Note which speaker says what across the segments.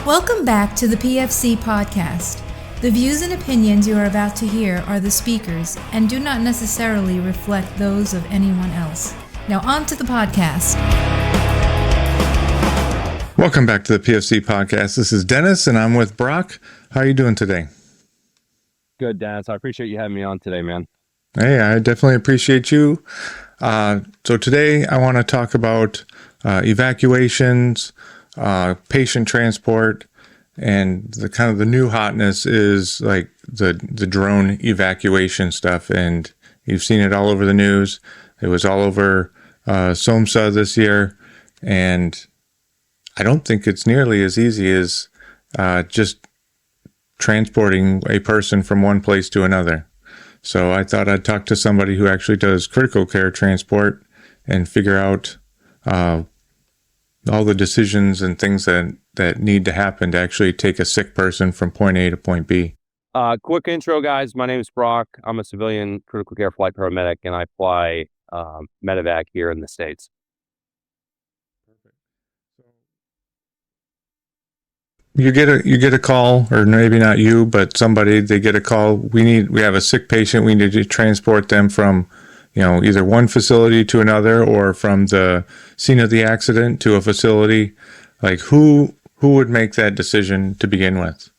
Speaker 1: Welcome back to the PFC podcast. The views and opinions you are about to hear are the speakers and do not necessarily reflect those of anyone else. Now on to the podcast.
Speaker 2: Welcome back to the PFC podcast. This is Dennis and I'm with Brock. How are you doing today?
Speaker 3: Good, Dennis. I appreciate you having me on today, man.
Speaker 2: Hey, I definitely appreciate you. So today I want to talk about evacuations, patient transport, and the kind of the new hotness is like the drone evacuation stuff. And you've seen it all over the news. It was all over SOMSA this year. And I don't think it's nearly as easy as just transporting a person from one place to another. So I thought I'd talk to somebody who actually does critical care transport and figure out all the decisions and things that need to happen to actually take a sick person from point A to point B.
Speaker 3: Quick intro, guys. My name is Brock. I'm a civilian critical care flight paramedic, and I fly Medevac here in the States.
Speaker 2: You get a call, or maybe not you, but somebody, they get a call. We have a sick patient. We need to transport them from, either one facility to another or from the scene of the accident to a facility. Like who would make that decision to begin with?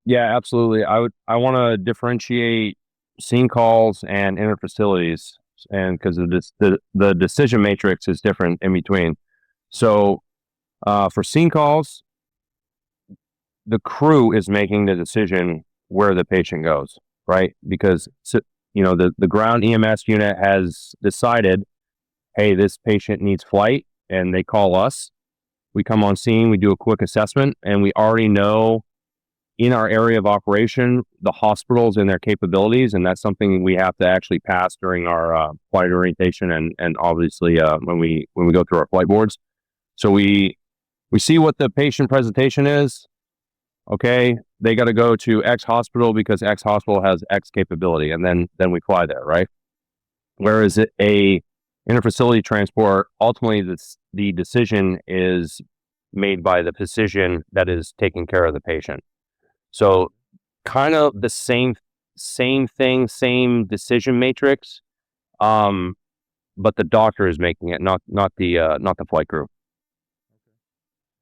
Speaker 3: Yeah, absolutely. I want to differentiate scene calls and interfacilities, and because the decision matrix is different in between. So for scene calls, the crew is making the decision where the patient goes, right? Because the ground EMS unit has decided, hey, this patient needs flight, and they call us. We come on scene, we do a quick assessment, and we already know in our area of operation the hospitals and their capabilities, and that's something we have to actually pass during our flight orientation and obviously when we go through our flight boards. So we see what the patient presentation is. Okay, they got to go to X hospital because X hospital has X capability, and then we fly there, right? Whereas a interfacility transport, ultimately the decision is made by the physician that is taking care of the patient. So kind of the same thing, same decision matrix, but the doctor is making it, not the flight crew.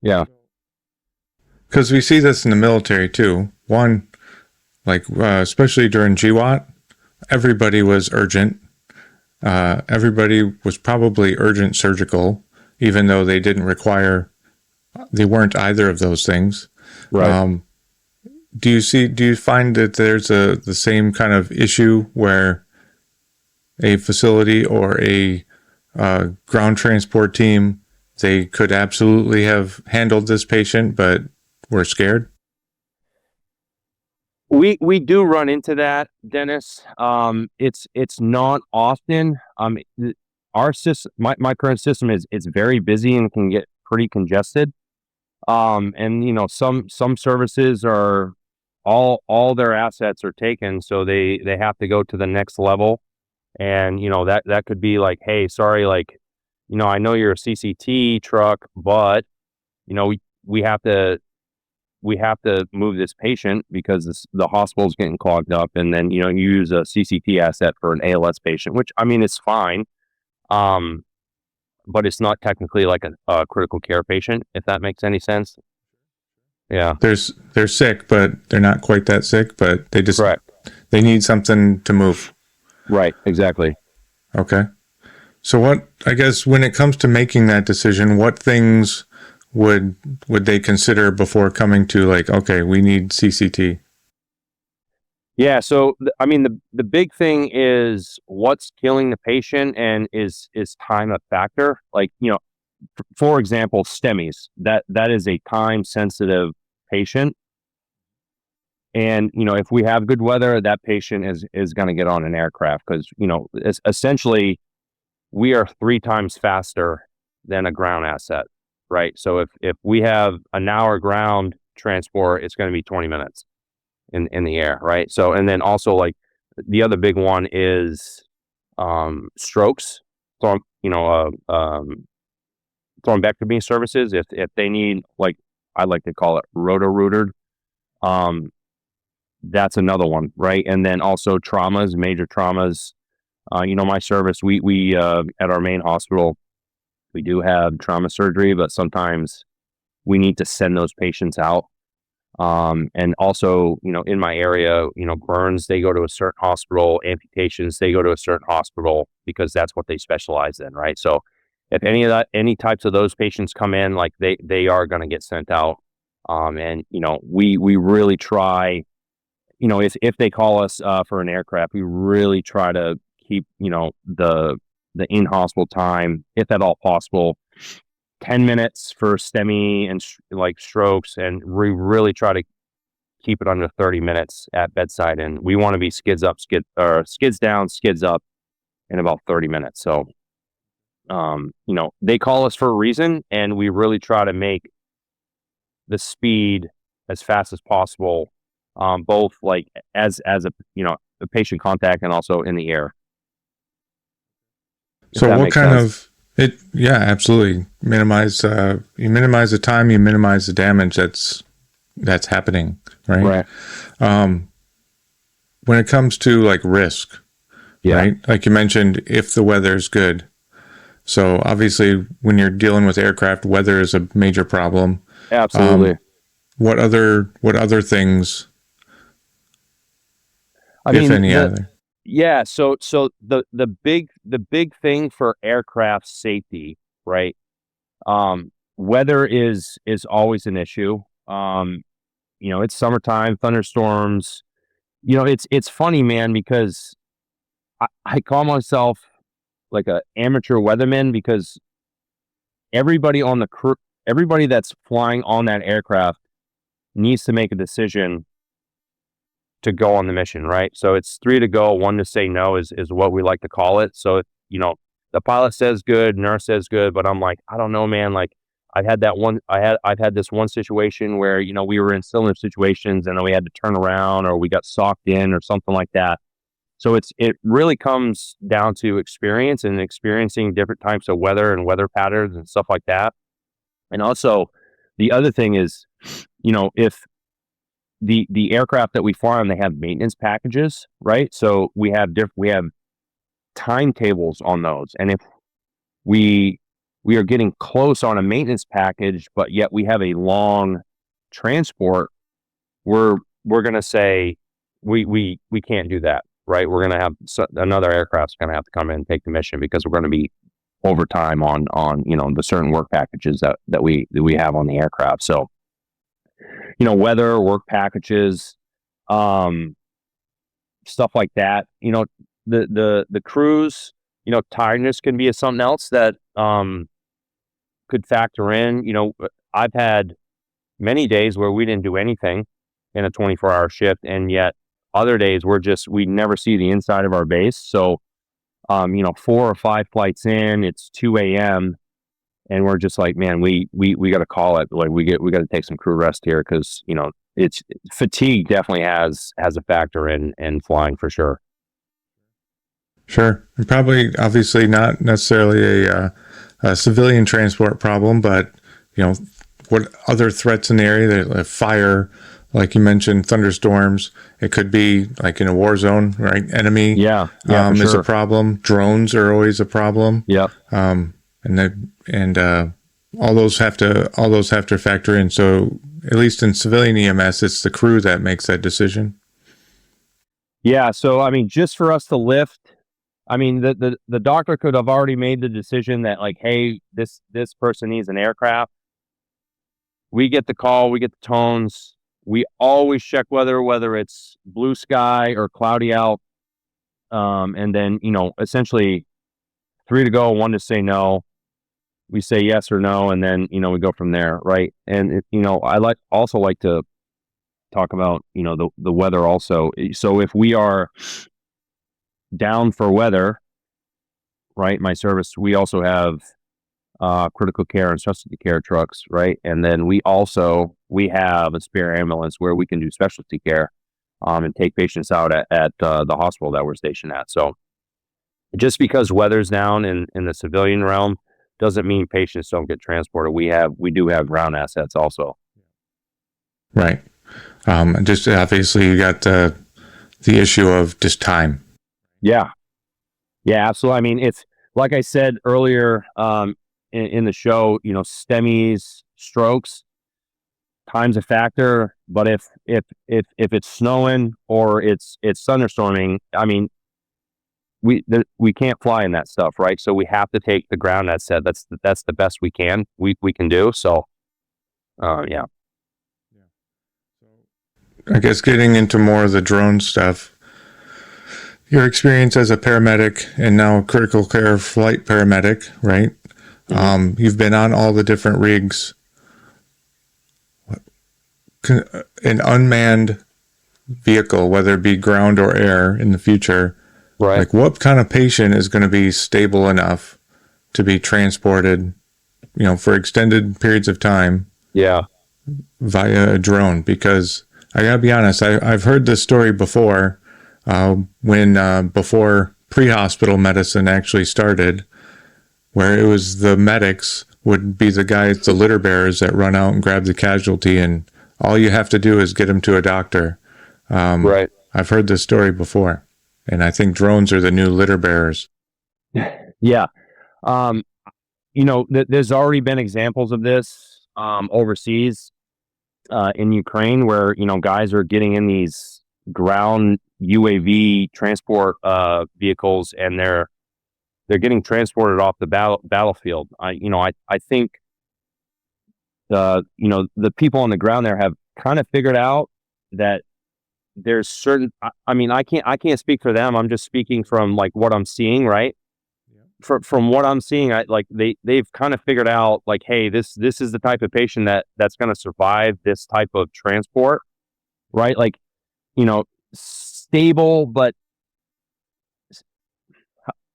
Speaker 3: Yeah.
Speaker 2: Because we see this in the military too. One, especially during GWAT, everybody was urgent. Everybody was probably urgent surgical, even though they weren't either of those things.
Speaker 3: Right.
Speaker 2: Do you find that there's the same kind of issue where a facility or a ground transport team, they could absolutely have handled this patient, but we're scared?
Speaker 3: We do run into that, Dennis. It's not often. Our system, my current system is very busy and can get pretty congested. And some services are all their assets are taken, so they have to go to the next level. And that could be like, hey, sorry, I know you're a CCT truck, but we have to move this patient because the hospital's getting clogged up, and then you use a CCT asset for an ALS patient, which is fine, but it's not technically like a critical care patient, if that makes any sense. Yeah,
Speaker 2: they're sick, but they're not quite that sick, but they just
Speaker 3: Correct.
Speaker 2: They need something to move.
Speaker 3: Right, exactly.
Speaker 2: Okay, so I guess when it comes to making that decision, what things would they consider before coming to okay, we need CCT?
Speaker 3: Yeah, so the big thing is what's killing the patient, and is time a factor? For example, STEMIs, that is a time sensitive patient, and if we have good weather, that patient is going to get on an aircraft because essentially we are 3 times faster than a ground asset. Right. So if we have an hour ground transport, it's going to be 20 minutes in the air. Right. So, and then also the other big one is strokes. So, thrombectomy services, if they need I like to call it roto-rooted. That's another one, right? And then also traumas, major traumas. My service, we at our main hospital, we do have trauma surgery, but sometimes we need to send those patients out. And also, in my area, burns, they go to a certain hospital, amputations, they go to a certain hospital because that's what they specialize in, right? So if any types of those patients come in, like they are going to get sent out. And we really try, if they call us for an aircraft, we really try to keep, the in-hospital time, if at all possible, 10 minutes for STEMI and like strokes. And we really try to keep it under 30 minutes at bedside. And we want to be skids down, skids up in about 30 minutes. So, they call us for a reason, and we really try to make the speed as fast as possible, both like as a patient contact and also in the air.
Speaker 2: So what kind of it? Yeah, absolutely. You minimize the time, you minimize the damage that's happening, right? Right. When it comes to like risk, right? Like you mentioned, if the weather's good. So obviously, when you're dealing with aircraft, weather is a major problem.
Speaker 3: Absolutely.
Speaker 2: What other things? If any other.
Speaker 3: Yeah. So the big thing for aircraft safety, right? Weather is always an issue. It's summertime, thunderstorms. It's funny, man, because I call myself like a amateur weatherman, because everybody on the crew, everybody that's flying on that aircraft needs to make a decision to go on the mission, right? So it's 3 to go, 1 to say no is what we like to call it. So, the pilot says good, nurse says good, but I'm like, I don't know, man. Like I've had this one situation where, we were in similar situations and then we had to turn around or we got socked in or something like that. So it really comes down to experience and experiencing different types of weather and weather patterns and stuff like that. And also the other thing is, if the aircraft that we fly on, they have maintenance packages, right? So we have timetables on those. And if we are getting close on a maintenance package, but yet we have a long transport, we're going to say we can't do that, right? We're going to have another aircraft's going to have to come in and take the mission because we're going to be overtime on the certain work packages that we have on the aircraft. So weather, work packages, stuff like that. The crews, tiredness can be something else that could factor in. I've had many days where we didn't do anything in a 24-hour shift, and yet other days we never see the inside of our base. So 4 or 5 flights in, it's 2 a.m. and we're just like, man, we got to call it. Like we got to take some crew rest here because it's fatigue definitely has a factor in flying for sure.
Speaker 2: Sure, and probably obviously not necessarily a civilian transport problem, but what other threats in the area? Like fire, like you mentioned, thunderstorms. It could be like in a war zone, right? Enemy, is a problem. Drones are always a problem.
Speaker 3: Yeah.
Speaker 2: And all those have to factor in. So at least in civilian EMS, it's the crew that makes that decision.
Speaker 3: Yeah. So just for us to lift, the doctor could have already made the decision that like, hey, this person needs an aircraft. We get the call, we get the tones. We always check whether it's blue sky or cloudy out. And then, essentially 3 to go, 1 to say no. We say yes or no, and then, we go from there. Right. And, I also like to talk about, the weather also. So if we are down for weather, right, my service, we also have critical care and specialty care trucks, right? And then we have a spare ambulance where we can do specialty care and take patients out at the hospital that we're stationed at. So just because weather's down in the civilian realm doesn't mean patients don't get transported. We do have ground assets also.
Speaker 2: Right. Just obviously you got the issue of just time.
Speaker 3: Yeah. Yeah, absolutely. I mean, it's like I said earlier in the show, STEMIs, strokes, time's a factor. But if it's snowing or it's thunderstorming, I mean, we can't fly in that stuff, right? So we have to take the ground. That's the best we can do. So, yeah.
Speaker 2: I guess getting into more of the drone stuff, your experience as a paramedic and now critical care flight paramedic, right? Mm-hmm. You've been on all the different rigs. An unmanned vehicle, whether it be ground or air in the future,
Speaker 3: right?
Speaker 2: Like what kind of patient is going to be stable enough to be transported, for extended periods of time?
Speaker 3: Yeah.
Speaker 2: Via a drone? Because I gotta be honest, I've heard this story before, when before pre-hospital medicine actually started, where it was the medics would be the guys, the litter bearers that run out and grab the casualty, and all you have to do is get them to a doctor.
Speaker 3: Right.
Speaker 2: I've heard this story before, and I think drones are the new litter bearers.
Speaker 3: Yeah. There's already been examples of this overseas in Ukraine where, guys are getting in these ground UAV transport vehicles, and they're getting transported off the battlefield. I think the people on the ground there have kind of figured out that there's certain, I can't speak for them. I'm just speaking from like what I'm seeing, right? Yeah. From what I'm seeing, they've kind of figured out like, hey, this is the type of patient that's going to survive this type of transport, right? Like, stable, but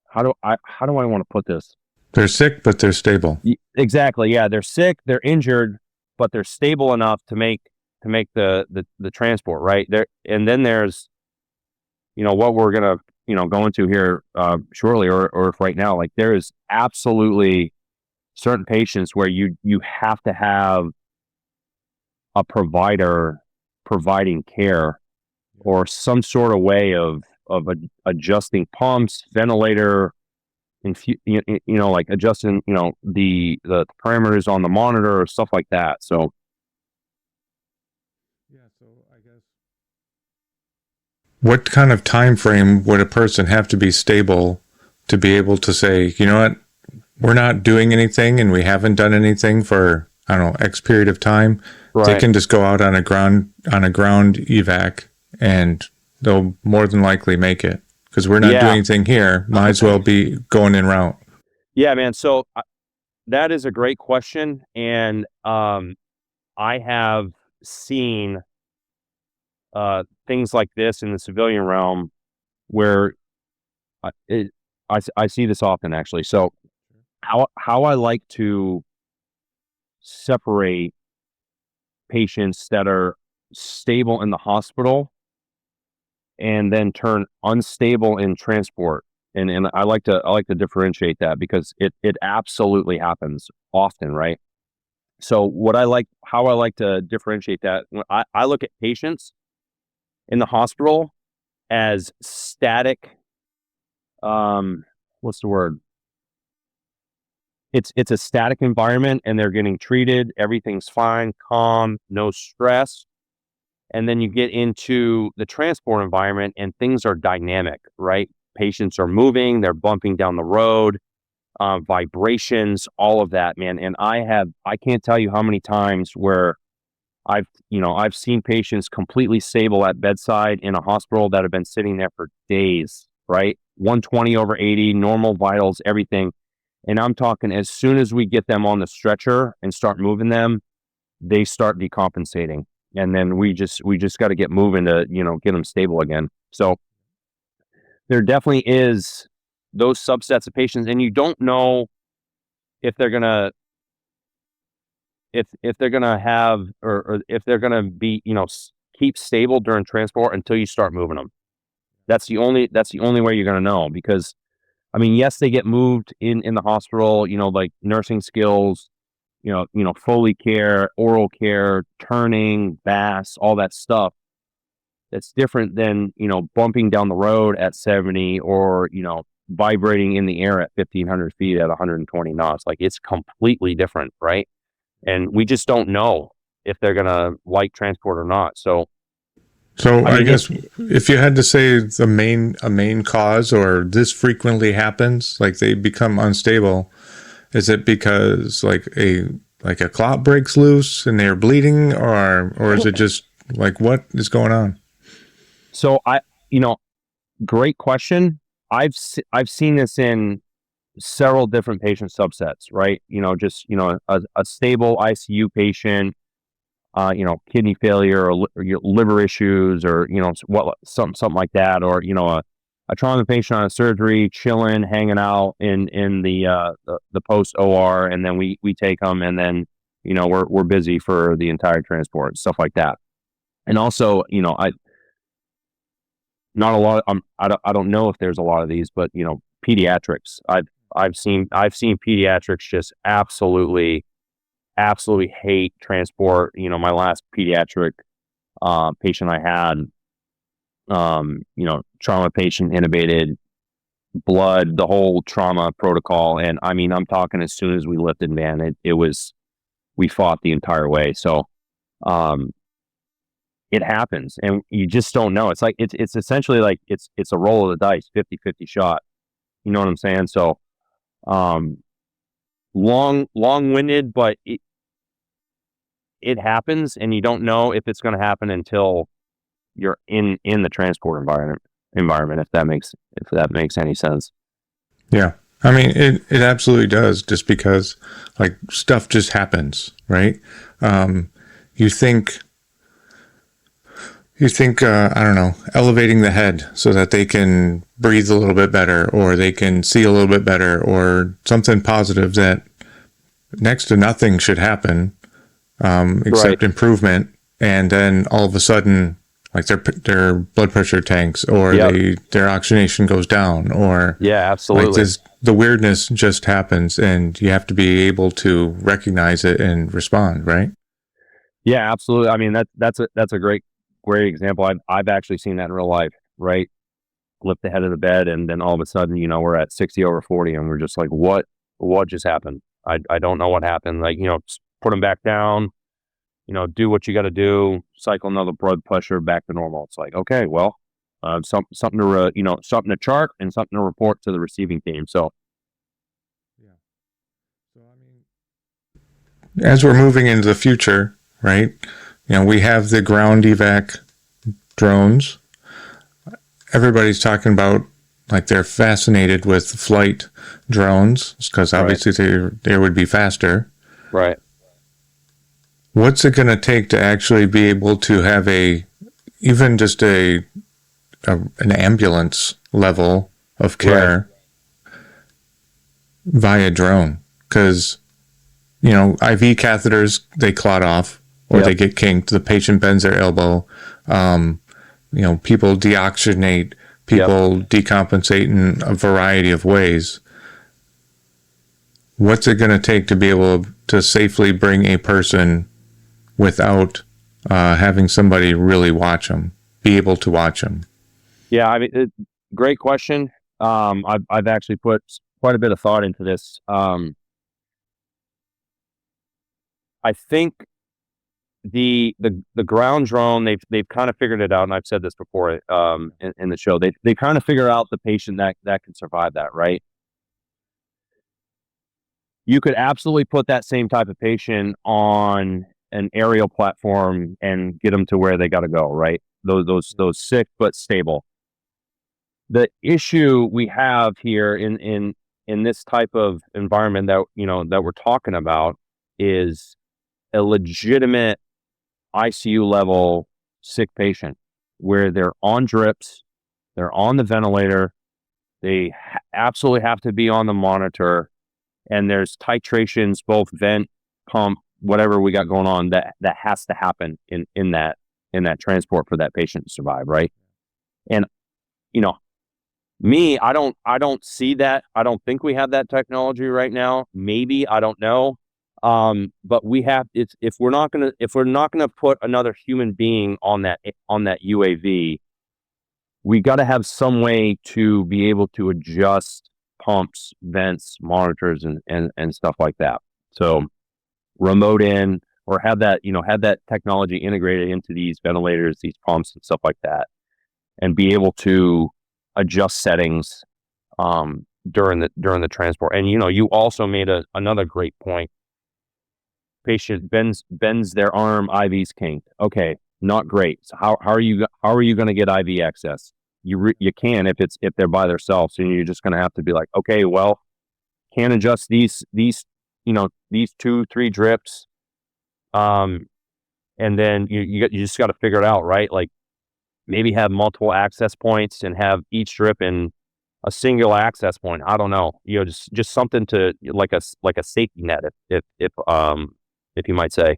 Speaker 3: how do I want to put this?
Speaker 2: They're sick, but they're stable.
Speaker 3: Exactly. Yeah, they're sick, they're injured, but they're stable enough to make the transport, right? There, and then there's, what we're gonna go into here shortly, or if right now, like there is absolutely certain patients where you have to have a provider providing care or some sort of way of adjusting pumps, ventilator, like adjusting, the parameters on the monitor or stuff like that. So,
Speaker 2: yeah. So I guess, what kind of time frame would a person have to be stable to be able to say, you know what, we're not doing anything and we haven't done anything for, I don't know, X period of time. Right. They can just go out on a ground evac and they'll more than likely make it, because we're not doing anything here. Might as well be going en route.
Speaker 3: Yeah, man. So that is a great question. And I have seen things like this in the civilian realm where I see this often, actually. So how I like to separate patients that are stable in the hospital and then turn unstable in transport. And I like to differentiate that, because it absolutely happens often, right? So how I like to differentiate that, I look at patients in the hospital as static, what's the word? It's a static environment, and they're getting treated. Everything's fine, calm, no stress. And then you get into the transport environment and things are dynamic, right? Patients are moving, they're bumping down the road, vibrations, all of that, man. And I can't tell you how many times where I've seen patients completely stable at bedside in a hospital that have been sitting there for days, right? 120/80, normal vitals, everything. And I'm talking, as soon as we get them on the stretcher and start moving them, they start decompensating. And then we just got to get moving to, get them stable again. So there definitely is those subsets of patients, and you don't know if they're going to, if they're going to have, or if they're going to be, keep stable during transport until you start moving them. That's the only way you're going to know, because yes, they get moved in the hospital, like nursing skills, Foley care, oral care, turning, bass, all that stuff. That's different than, bumping down the road at 70 or, vibrating in the air at 1,500 feet at 120 knots. Like, it's completely different, right? And we just don't know if they're going to like transport or not. So
Speaker 2: I guess if you had to say a main cause, or this frequently happens, like they become unstable, is it because like a clot breaks loose and they're bleeding, or is it just like, what is going on?
Speaker 3: So great question. I've seen this in several different patient subsets, right? A stable ICU patient, kidney failure or liver issues, or something like that, or a trauma patient on a surgery, chilling, hanging out in the post OR, and then we take them, and then we're busy for the entire transport, stuff like that. And also, not a lot. I don't know if there's a lot of these, but pediatrics. I've seen pediatrics just absolutely hate transport. My last pediatric patient I had, trauma patient, intubated, blood, the whole trauma protocol. And I mean, I'm talking as soon as we lifted, man, we fought the entire way. So, it happens, and you just don't know. It's like, it's essentially like it's a roll of the dice, 50-50 shot. You know what I'm saying? So, long-winded, but it happens, and you don't know if it's going to happen until you're in the transport environment, if that makes any sense.
Speaker 2: Yeah. I mean, it absolutely does, just because like stuff just happens, right? You think, I don't know, elevating the head so that they can breathe a little bit better, or they can see a little bit better, or something positive that next to nothing should happen, except improvement. And then all of a sudden, like their blood pressure tanks, or their oxygenation goes down, or
Speaker 3: absolutely.
Speaker 2: Like the weirdness just happens, and you have to be able to recognize it and respond, right?
Speaker 3: Yeah, absolutely. I mean, that's a great example. I've actually seen that in real life, right? Lift the head of the bed, and then all of a sudden, we're at 60/40, and we're just like, what just happened? I don't know what happened. Like, put them back down, do what you got to do, cycle another blood pressure back to normal. It's like, okay, well, something to chart and something to report to the receiving team. So,
Speaker 2: yeah. So I mean, as we're moving into the future, right? We have the ground evac drones. Everybody's talking about, like, they're fascinated with flight drones, because obviously they would be faster.
Speaker 3: Right.
Speaker 2: What's it going to take to actually be able to have even just an ambulance level of care via drone? Because, IV catheters, they clot off, or they get kinked. The patient bends their elbow. People deoxygenate, people decompensate in a variety of ways. What's it going to take to be able to safely bring a person without having somebody really be able to watch them?
Speaker 3: Yeah, I mean, great question. I've actually put quite a bit of thought into this. I think the ground drone, they've kind of figured it out, and I've said this before in the show. They kind of figure out the patient that can survive that, right? You could absolutely put that same type of patient on an aerial platform and get them to where they got to go, right? Those sick but stable. The issue we have here in this type of environment that we're talking about is a legitimate ICU level sick patient, where they're on drips, they're on the ventilator, they absolutely have to be on the monitor, and there's titrations, both vent, pump, whatever we got going on, that has to happen in that transport for that patient to survive, right? And me, I don't see that. I don't think we have that technology right now. Maybe, I don't know. But we have, if we're not gonna put another human being on that UAV, we got to have some way to be able to adjust pumps, vents, monitors, and stuff like that. So remote in, or have that technology integrated into these ventilators, these pumps, and stuff like that, and be able to adjust settings during the transport. And you also made another great point. Patient bends their arm, IV's kinked. Okay, not great. So how are you going to get IV access? You can if they're by themselves, and you're just going to have to be like, okay, well, can't adjust these 2-3 drips, and then you just got to figure it out, right? Like maybe have multiple access points and have each drip in a single access point. I don't know, just something to like a safety net, if you might say.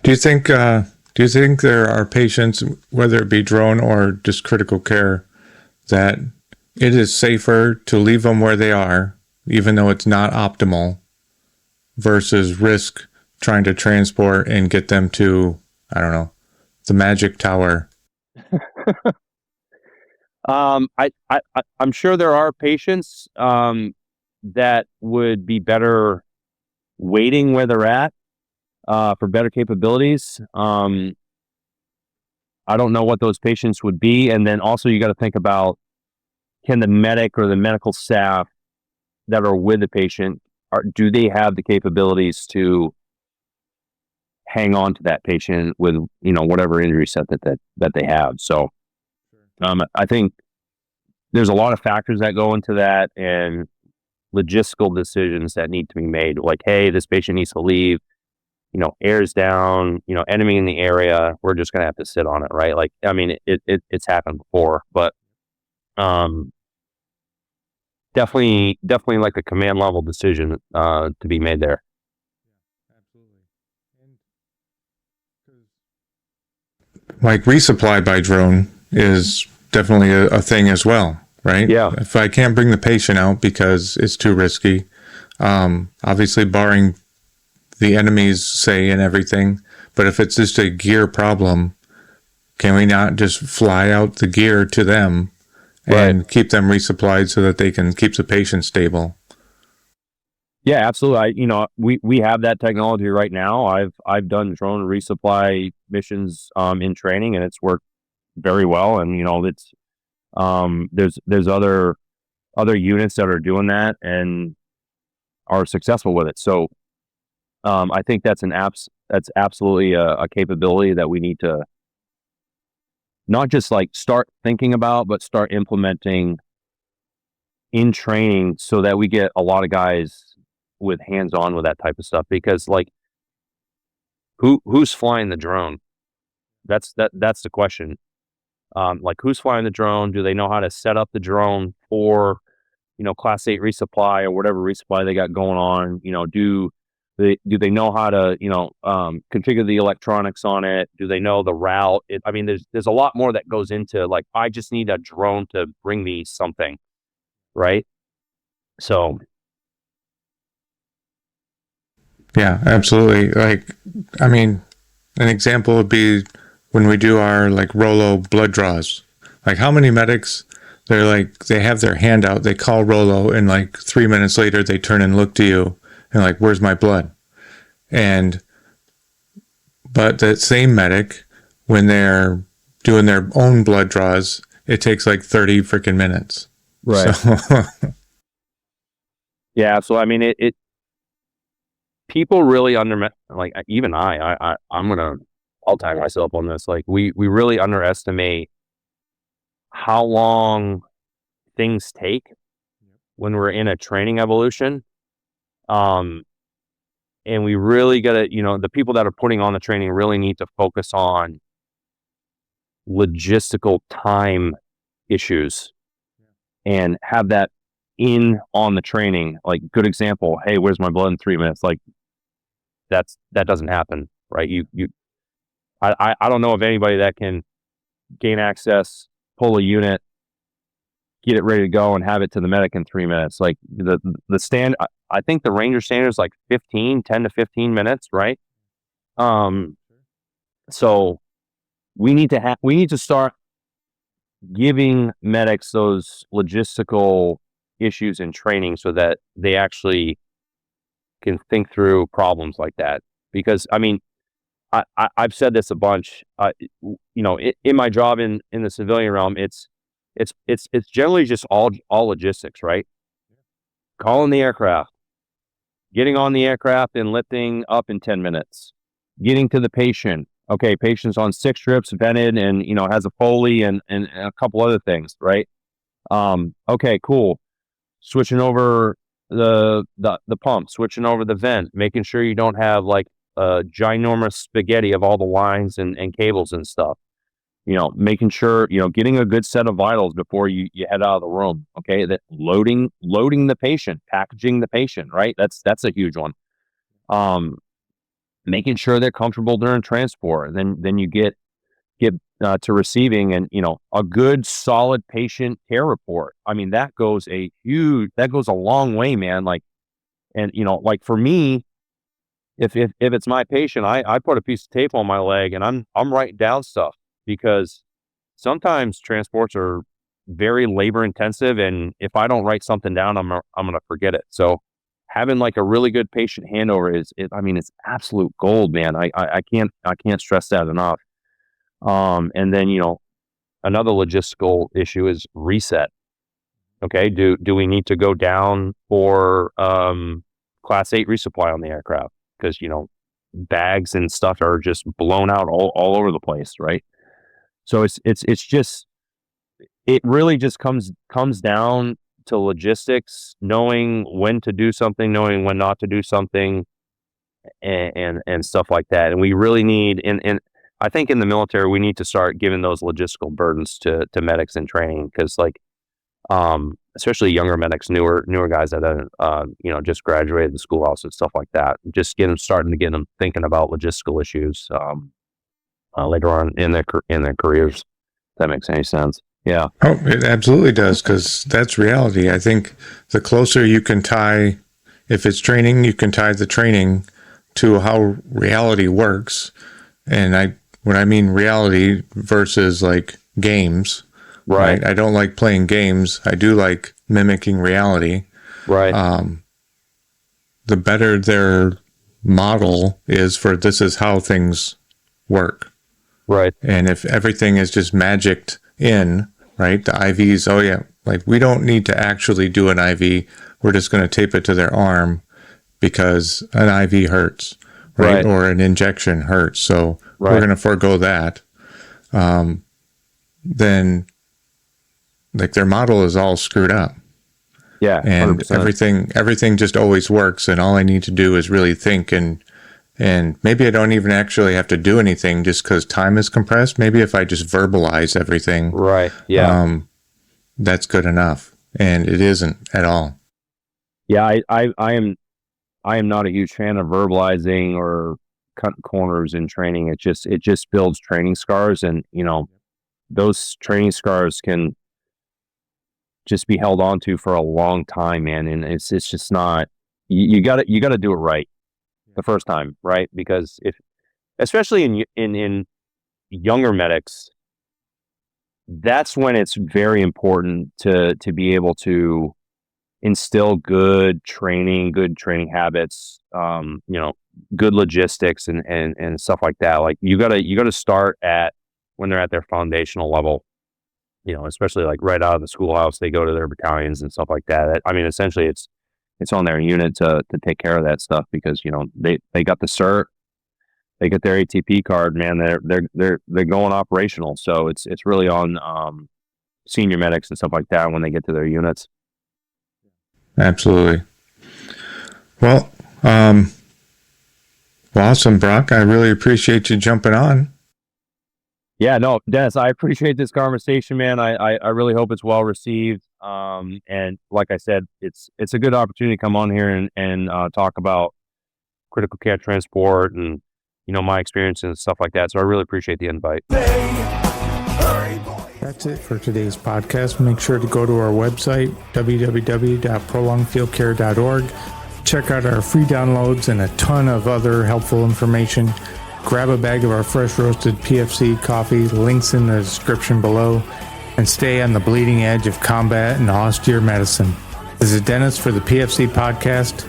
Speaker 2: Do you think there are patients, whether it be drone or just critical care, that it is safer to leave them where they are, even though it's not optimal, versus risk trying to transport and get them to, I don't know, the magic tower?
Speaker 3: I'm sure there are patients that would be better waiting where they're at for better capabilities. I don't know what those patients would be. And then also you got to think about, can the medic or the medical staff that are with the patient, do they have the capabilities to hang on to that patient with, whatever injury set that they have? So I think there's a lot of factors that go into that, and logistical decisions that need to be made. Like, hey, this patient needs to leave, air's down, enemy in the area. We're just going to have to sit on it, right? Like, I mean, it's happened before, but definitely like a command level decision to be made there.
Speaker 2: Like resupply by drone is definitely a thing as well, right?
Speaker 3: Yeah.
Speaker 2: If I can't bring the patient out because it's too risky, obviously barring the enemy's say and everything, but if it's just a gear problem, can we not just fly out the gear to them and keep them resupplied so that they can keep the patient stable?
Speaker 3: Yeah, absolutely. We have that technology right now. I've done drone resupply missions in training, and it's worked very well. And it's there's other units that are doing that and are successful with it. So I think that's absolutely a capability that we need to not just like start thinking about, but start implementing in training, so that we get a lot of guys with hands-on with that type of stuff. Because like, who's flying the drone? That's the question. Like, who's flying the drone? Do they know how to set up the drone for, Class 8 resupply or whatever resupply they got going on? Do they know how to, configure the electronics on it? Do they know the route? I mean, there's a lot more that goes into, like, I just need a drone to bring me something, right? So.
Speaker 2: Yeah, absolutely. Like, I mean, an example would be when we do our like Rolo blood draws. Like, how many medics, they have their hand out, they call Rolo, and like 3 minutes later they turn and look to you and like, where's my blood? But that same medic, when they're doing their own blood draws, it takes like 30 freaking minutes.
Speaker 3: Right. So. Yeah. So, I mean, people really like, even I'll tag myself on this. Like, we really underestimate how long things take when we're in a training evolution. And we really gotta, the people that are putting on the training really need to focus on logistical time issues and have that on the training. Like, good example, hey, where's my blood in 3 minutes? Like, that doesn't happen, right? I don't know of anybody that can gain access, pull a unit, get it ready to go and have it to the medic in 3 minutes. Like the I think the Ranger standard is like 10 to 15 minutes, right? So we need to start giving medics those logistical issues in training so that they actually can think through problems like that. Because I mean, I've said this a bunch. In my job in the civilian realm, it's generally just all logistics, right? Calling the aircraft, getting on the aircraft and lifting up in 10 minutes, getting to the patient. Okay, patient's on 6 strips, vented, and has a Foley and a couple other things, right? Okay, cool. Switching over the pump, switching over the vent, making sure you don't have like a ginormous spaghetti of all the lines and cables and stuff. Making sure, getting a good set of vitals before you head out of the room. Okay, that loading the patient, packaging the patient, right? That's a huge one. Making sure they're comfortable during transport. And then you get to receiving, and a good solid patient care report. I mean, that goes a long way, man. Like, and like for me, if it's my patient, I put a piece of tape on my leg and I'm writing down stuff, because sometimes transports are very labor intensive, and if I don't write something down, I'm gonna forget it. So having like a really good patient handover it's absolute gold, man. I can't stress that enough. And then another logistical issue is reset. Okay, do we need to go down for Class 8 resupply on the aircraft, because bags and stuff are just blown out all over the place, right? So it really just comes down to logistics, knowing when to do something, knowing when not to do something, and stuff like that. And we really need, and I think in the military, we need to start giving those logistical burdens to medics in training, because especially younger medics, newer guys that just graduated the schoolhouse and stuff like that, just starting to get them thinking about logistical issues later on in their careers. If that makes any sense. Yeah.
Speaker 2: Oh, it absolutely does, because that's reality. I think the closer you can tie, if it's training, you can tie the training to how reality works. And when I mean reality versus like games, right? I don't like playing games. I do like mimicking reality.
Speaker 3: Right.
Speaker 2: The better their model is for this is how things work.
Speaker 3: Right.
Speaker 2: And if everything is just magicked in, right? The IVs, oh yeah, like we don't need to actually do an IV. We're just going to tape it to their arm because an IV hurts, right? Or an injection hurts. So we're going to forego that. Then like their model is all screwed up.
Speaker 3: Yeah. 100%.
Speaker 2: And everything just always works. And all I need to do is really think, and maybe I don't even actually have to do anything just because time is compressed. Maybe if I just verbalize everything,
Speaker 3: right? Yeah,
Speaker 2: that's good enough, and it isn't at all.
Speaker 3: Yeah, I am not a huge fan of verbalizing or cutting corners in training. It just builds training scars, and those training scars can just be held on to for a long time, man. And it's just not. You got to do it right the first time, right? Because especially in younger medics, that's when it's very important to be able to instill good training habits, good logistics and stuff like that. Like you gotta start at when they're at their foundational level, especially like right out of the schoolhouse, they go to their battalions and stuff like that. I mean, essentially it's on their unit to take care of that stuff, because they got the cert, they get their ATP card, man. They're going operational. So it's really on senior medics and stuff like that when they get to their units.
Speaker 2: Absolutely. Well, awesome, Brock. I really appreciate you jumping on.
Speaker 3: Yeah, no, Dennis, I appreciate this conversation, man. I really hope it's well received. And like I said, it's a good opportunity to come on here and talk about critical care transport and my experience and stuff like that. So I really appreciate the invite.
Speaker 2: That's it for today's podcast. Make sure to go to our website, www.prolongedfieldcare.org. Check out our free downloads and a ton of other helpful information. Grab a bag of our fresh roasted PFC coffee, links in the description below, and stay on the bleeding edge of combat and austere medicine. This is Dennis for the PFC podcast.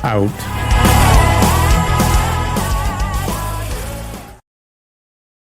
Speaker 2: Out.